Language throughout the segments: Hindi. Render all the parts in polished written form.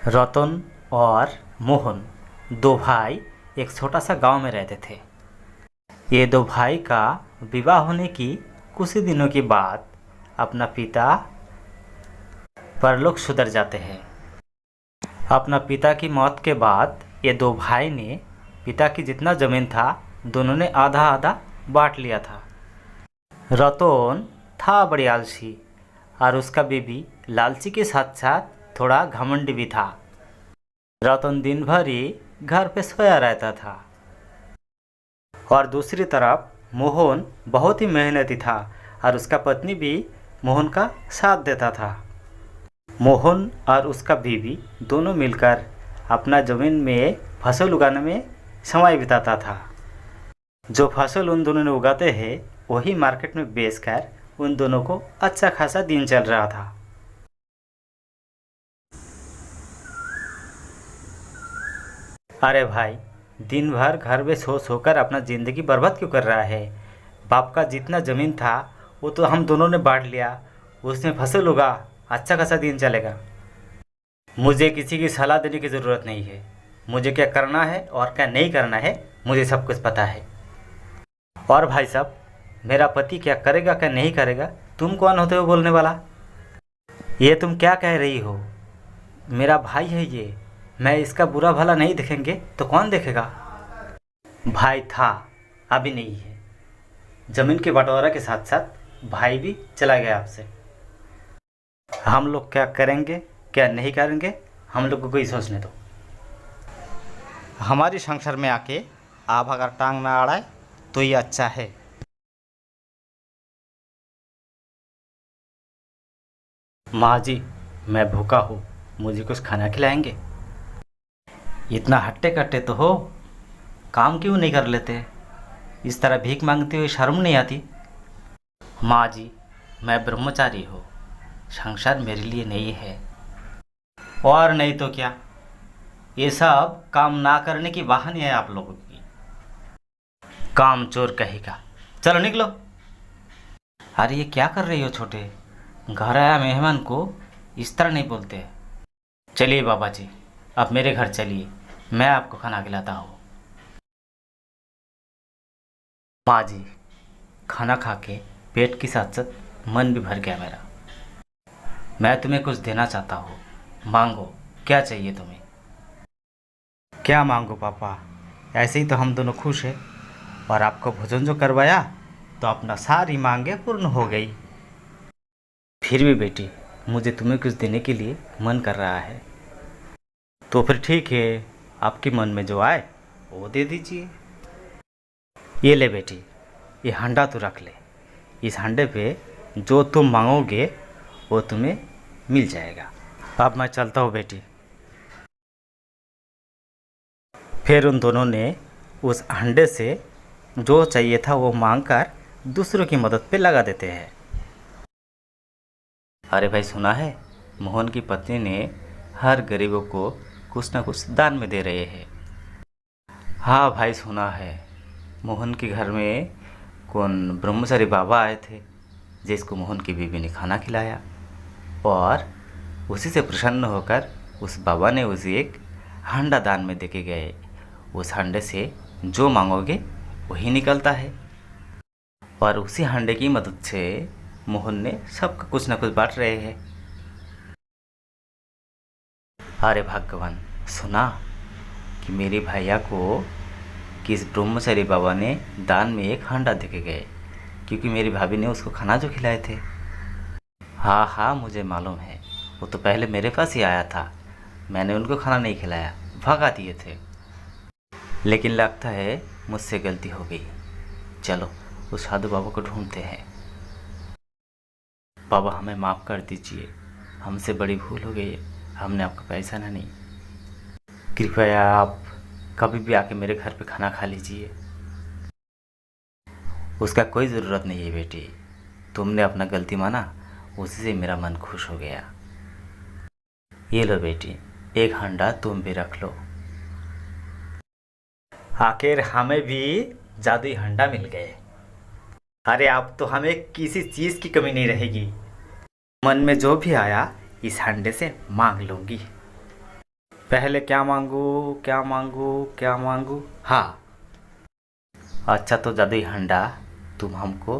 रतन और मोहन दो भाई एक छोटा सा गांव में रहते थे। ये दो भाई का विवाह होने की कुछ ही दिनों के बाद अपना पिता परलोक सुधर जाते हैं। अपना पिता की मौत के बाद ये दो भाई ने पिता की जितना ज़मीन था दोनों ने आधा आधा बांट लिया था। रतन था बड़ी आलसी और उसका बीबी लालची के साथ साथ थोड़ा घमंडी भी था। रतन दिन भर ही घर पे सोया रहता था और दूसरी तरफ मोहन बहुत ही मेहनती था और उसका पत्नी भी मोहन का साथ देता था। मोहन और उसका बीवी दोनों मिलकर अपना ज़मीन में फसल उगाने में समय बिताता था। जो फसल उन दोनों ने उगाते हैं वही मार्केट में बेचकर उन दोनों को अच्छा खासा दिन चल रहा था। अरे भाई, दिन भर घर में सो सोकर अपना ज़िंदगी बर्बाद क्यों कर रहा है? बाप का जितना ज़मीन था वो तो हम दोनों ने बांट लिया, उसमें फसल उगा, अच्छा खासा दिन चलेगा। मुझे किसी की सलाह देने की ज़रूरत नहीं है। मुझे क्या करना है और क्या नहीं करना है मुझे सब कुछ पता है। और भाई साहब, मेरा पति क्या करेगा क्या नहीं करेगा तुम कौन होते हो बोलने वाला? ये तुम क्या कह रही हो? मेरा भाई है ये, मैं इसका बुरा भला नहीं देखेंगे तो कौन देखेगा? भाई था, अभी नहीं है। ज़मीन के बंटवारा के साथ साथ भाई भी चला गया आपसे। हम लोग क्या करेंगे क्या नहीं करेंगे हम लोग को ही सोचने दो। हमारी संसार में आके आप अगर टांग ना अड़ाए तो ये अच्छा है। माँ जी, मैं भूखा हूँ, मुझे कुछ खाना खिलाएंगे? इतना हट्टे कट्टे तो हो, काम क्यों नहीं कर लेते? इस तरह भीख मांगते हुए शर्म नहीं आती? माँ जी, मैं ब्रह्मचारी हूँ, संसार मेरे लिए नहीं है। और नहीं तो क्या, ये सब काम ना करने की बहाने है आप लोगों की। काम चोर कहेगा, चलो निकलो। अरे ये क्या कर रही हो छोटे? घर आया मेहमान को इस तरह नहीं बोलते। चलिए बाबा जी, अब मेरे घर चलिए, मैं आपको खाना खिलाता हूँ। माँ जी, खाना खा के पेट के साथ साथ मन भी भर गया मेरा। मैं तुम्हें कुछ देना चाहता हूँ, मांगो, क्या चाहिए तुम्हें? क्या मांगो पापा, ऐसे ही तो हम दोनों खुश हैं और आपको भोजन जो करवाया तो अपना सारी मांगे पूर्ण हो गई। फिर भी बेटी, मुझे तुम्हें कुछ देने के लिए मन कर रहा है। तो फिर ठीक है, आपके मन में जो आए वो दे दीजिए। ये ले बेटी, ये हंडा तो रख ले। इस हंडे पे जो तुम मांगोगे वो तुम्हें मिल जाएगा। अब मैं चलता हूँ बेटी। फिर उन दोनों ने उस हंडे से जो चाहिए था वो मांगकर दूसरों की मदद पे लगा देते हैं। अरे भाई, सुना है मोहन की पत्नी ने हर गरीबों को कुछ ना कुछ दान में दे रहे हैं। हाँ भाई, सुना है मोहन के घर में कौन ब्रह्मचारी बाबा आए थे जिसको मोहन की बीवी ने खाना खिलाया और उसी से प्रसन्न होकर उस बाबा ने उसे एक हांडा दान में देके गए। उस हांडे से जो मांगोगे वही निकलता है और उसी हांडे की मदद से मोहन ने सबका कुछ ना कुछ बांट रहे हैं। अरे भगवान, सुना कि मेरे भैया को किस ब्रह्मचारी बाबा ने दान में एक हांडा देके गए क्योंकि मेरी भाभी ने उसको खाना जो खिलाए थे। हाँ हाँ, मुझे मालूम है, वो तो पहले मेरे पास ही आया था, मैंने उनको खाना नहीं खिलाया, भगा दिए थे। लेकिन लगता है मुझसे गलती हो गई। चलो उस साधु बाबा को ढूंढते हैं। बाबा, हमें माफ़ कर दीजिए, हमसे बड़ी भूल हो गई है, हमने आपका पैसा ना नहीं। कृपया आप कभी भी आके मेरे घर पे खाना खा लीजिए। उसका कोई ज़रूरत नहीं है बेटी, तुमने अपना गलती माना, उसी से मेरा मन खुश हो गया। ये लो बेटी, एक हंडा तुम भी रख लो। आखिर हमें भी जादुई हंडा मिल गए। अरे अब तो हमें किसी चीज़ की कमी नहीं रहेगी। मन में जो भी आया इस हंडे से मांग लूँगी। पहले क्या मांगू, क्या मांगू, क्या मांगू? हाँ, अच्छा तो जादुई हंडा, तुम हमको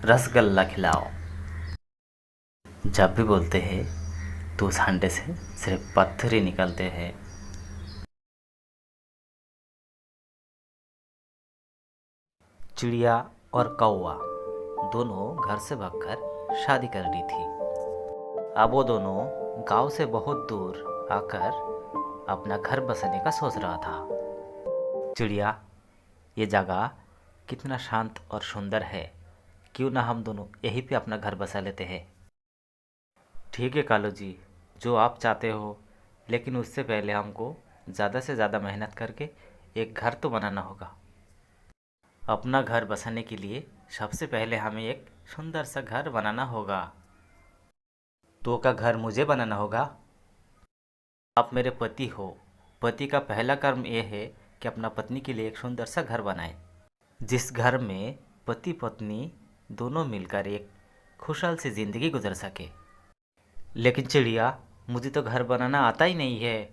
रसगल्ला खिलाओ। जब भी बोलते हैं तो उस हंडे से सिर्फ पत्थर ही निकलते हैं। चिड़िया और कौवा दोनों घर से भागकर शादी कर ली थी। अब वो दोनों गांव से बहुत दूर आकर अपना घर बसाने का सोच रहा था। चिड़िया, ये जगह कितना शांत और सुंदर है, क्यों ना हम दोनों यहीं पे अपना घर बसा लेते हैं। ठीक है कालू जी, जो आप चाहते हो, लेकिन उससे पहले हमको ज़्यादा से ज़्यादा मेहनत करके एक घर तो बनाना होगा। अपना घर बसाने के लिए सबसे पहले हमें एक सुंदर सा घर बनाना होगा। तो का घर मुझे बनाना होगा? आप मेरे पति हो। पति का पहला कर्म यह है कि अपना पत्नी के लिए एक सुंदर सा घर बनाए, जिस घर में पति पत्नी दोनों मिलकर एक खुशहाल सी ज़िंदगी गुजर सके। लेकिन चिड़िया, मुझे तो घर बनाना आता ही नहीं है।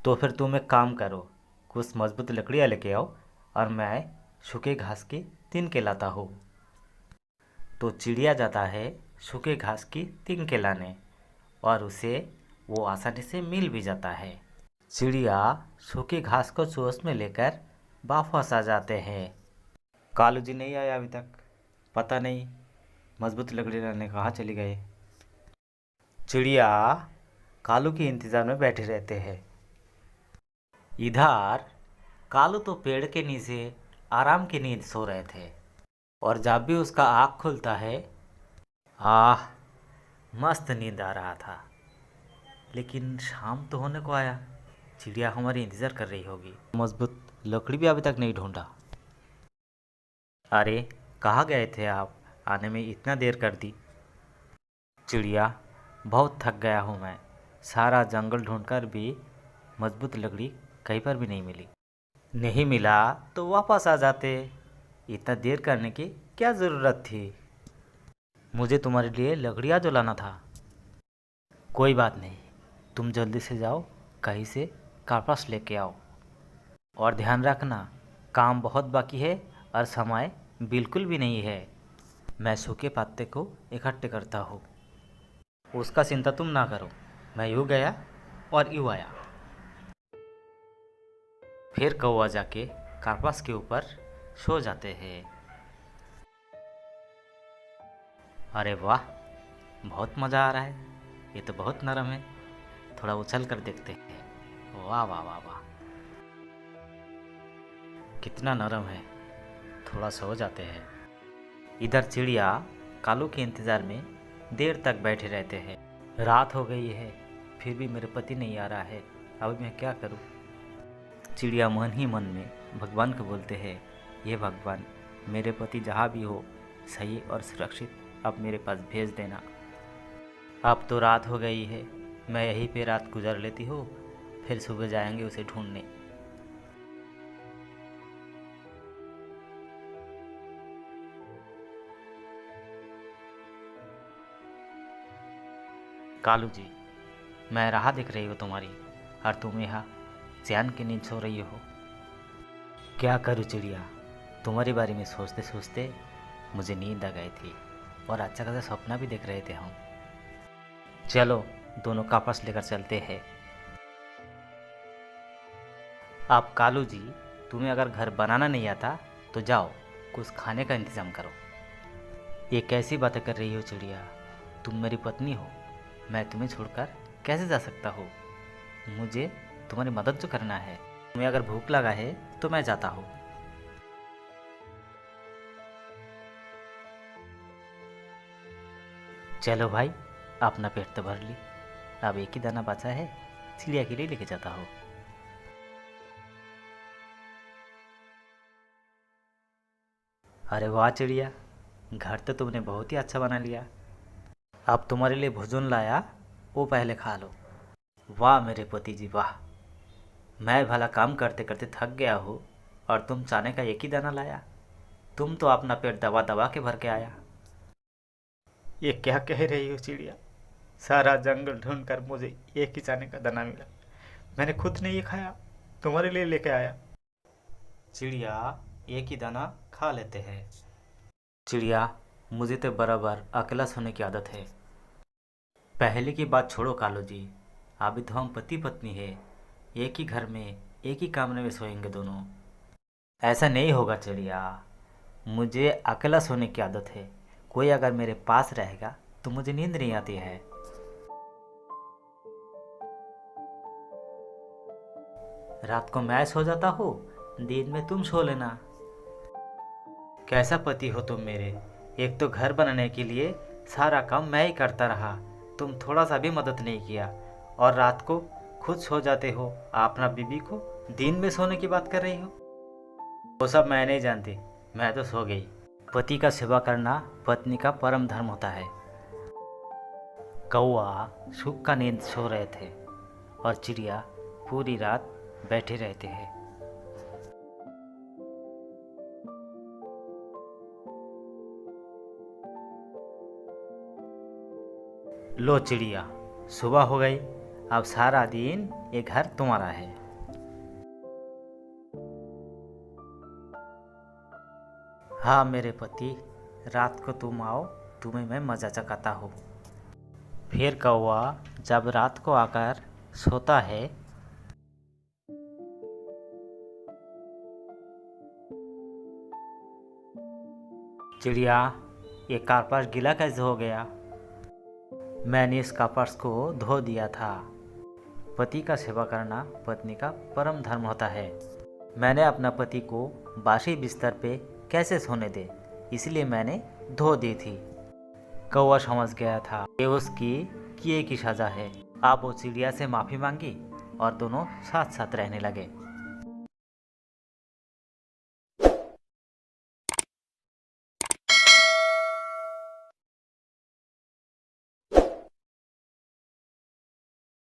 तो फिर तुम एक काम करो, कुछ मजबूत लकड़ियाँ लेके आओ और मैं सूखे घास की तिनके लाता हूँ। तो चिड़िया जाता है सूखे घास की तिनके लाने, और उसे वो आसानी से मिल भी जाता है। चिड़िया सूखे घास को चोंच में लेकर वापस आ जाते हैं। कालू जी नहीं आया अभी तक, पता नहीं मजबूत लकड़ी लाने कहाँ चली गए। चिड़िया कालू के इंतज़ार में बैठे रहते हैं। इधर कालू तो पेड़ के नीचे आराम की नींद सो रहे थे, और जब भी उसका आँख खुलता है, आह, मस्त नींद आ रहा था। लेकिन शाम तो होने को आया, चिड़िया हमारी इंतज़ार कर रही होगी। मजबूत लकड़ी भी अभी तक नहीं ढूंढा। अरे कहाँ गए थे आप, आने में इतना देर कर दी। चिड़िया, बहुत थक गया हूँ मैं, सारा जंगल ढूंढकर भी मजबूत लकड़ी कहीं पर भी नहीं मिली। नहीं मिला तो वापस आ जाते, इतना देर करने की क्या ज़रूरत थी। मुझे तुम्हारे लिए लकड़ियाँ जो लाना था। कोई बात नहीं, तुम जल्दी से जाओ, कहीं से कार्पास लेके आओ, और ध्यान रखना काम बहुत बाकी है और समय बिल्कुल भी नहीं है। मैं सूखे पत्ते को इकट्ठे करता हूँ, उसका चिंता तुम ना करो। मैं यूँ गया और यूँ आया। फिर कौवा जाके कार्पास के ऊपर सो जाते हैं। अरे वाह, बहुत मज़ा आ रहा है, ये तो बहुत नरम है, थोड़ा उछल कर देखते हैं। वाह वाह वाह वाह, कितना नरम है, थोड़ा सो जाते हैं। इधर चिड़िया कालू के इंतज़ार में देर तक बैठे रहते हैं। रात हो गई है, फिर भी मेरे पति नहीं आ रहा है, अब मैं क्या करूं? चिड़िया मन ही मन में भगवान को बोलते हैं, ये भगवान, मेरे पति जहाँ भी हो सही और सुरक्षित अब मेरे पास भेज देना। अब तो रात हो गई है, मैं यहीं पे रात गुजार लेती हूँ, फिर सुबह जाएंगे उसे ढूंढने। कालू जी, मैं राह देख रही हूँ तुम्हारी, और तुम यहाँ चैन की नींद सो रही हो। क्या करूँ चिड़िया, तुम्हारे बारे में सोचते सोचते मुझे नींद आ गई थी, और अच्छा खासा सपना भी देख रहे थे हम। चलो दोनों कापस लेकर चलते हैं। आप कालू जी, तुम्हें अगर घर बनाना नहीं आता तो जाओ कुछ खाने का इंतज़ाम करो। ये कैसी बातें कर रही हो चिड़िया, तुम मेरी पत्नी हो, मैं तुम्हें छोड़कर कैसे जा सकता हूँ? मुझे तुम्हारी मदद जो करना है। तुम्हें अगर भूख लगा है तो मैं जाता हूँ। चलो भाई, अपना पेट तो भर ली, अब एक ही दाना बचा है, चिड़िया के लिए लेके जाता हूँ। अरे वाह चिड़िया, घर तो तुमने बहुत ही अच्छा बना लिया। अब तुम्हारे लिए भोजन लाया, वो पहले खा लो। वाह मेरे पति जी वाह, मैं भला काम करते करते थक गया हूँ, और तुम चाने का एक ही दाना लाया। तुम तो अपना पेट दबा दबा के भर के आया। ये क्या कह रही हो चिड़िया, सारा जंगल ढूंढकर मुझे एक ही चाने का दाना मिला, मैंने खुद नहीं खाया, तुम्हारे लिए लेके आया। चिड़िया एक ही दाना खा लेते हैं। चिड़िया, मुझे तो बराबर अकेला सोने की आदत है। पहले की बात छोड़ो कालू जी, अभी तो हम पति पत्नी है, एक ही घर में एक ही कमरे में सोएंगे दोनों। ऐसा नहीं होगा चिड़िया, मुझे अकेला सोने की आदत है। कोई अगर मेरे पास रहेगा तो मुझे नींद नहीं आती है। रात को मैं सो जाता हूँ, दिन में तुम सो लेना। कैसा पति हो तुम मेरे, एक तो घर बनाने के लिए सारा काम मैं ही करता रहा, तुम थोड़ा सा भी मदद नहीं किया, और रात को खुद सो जाते हो। अपना बीबी को दिन में सोने की बात कर रही हो। वो सब मैं नहीं जानती, मैं तो सो गई। पति का सेवा करना पत्नी का परम धर्म होता है। कौआ सुख का नींद सो रहे थे और चिड़िया पूरी रात बैठे रहते हैं। लो चिड़िया, सुबह हो गई, अब सारा दिन ये घर तुम्हारा है। हाँ मेरे पति, रात को तुम आओ, तुम्हें मैं मज़ा चखाता हूँ। फिर कौवा जब रात को आकर सोता है, चिड़िया ये कारपास गीला कैसे हो गया? मैंने इस कारपास को धो दिया था। पति का सेवा करना पत्नी का परम धर्म होता है। मैंने अपना पति को बासी बिस्तर पे कैसे सोने दे, इसलिए मैंने धो दी थी। कौवा समझ गया था ये उसकी किए की सजा है। अब वो चिड़िया से माफ़ी मांगी और दोनों साथ साथ रहने लगे।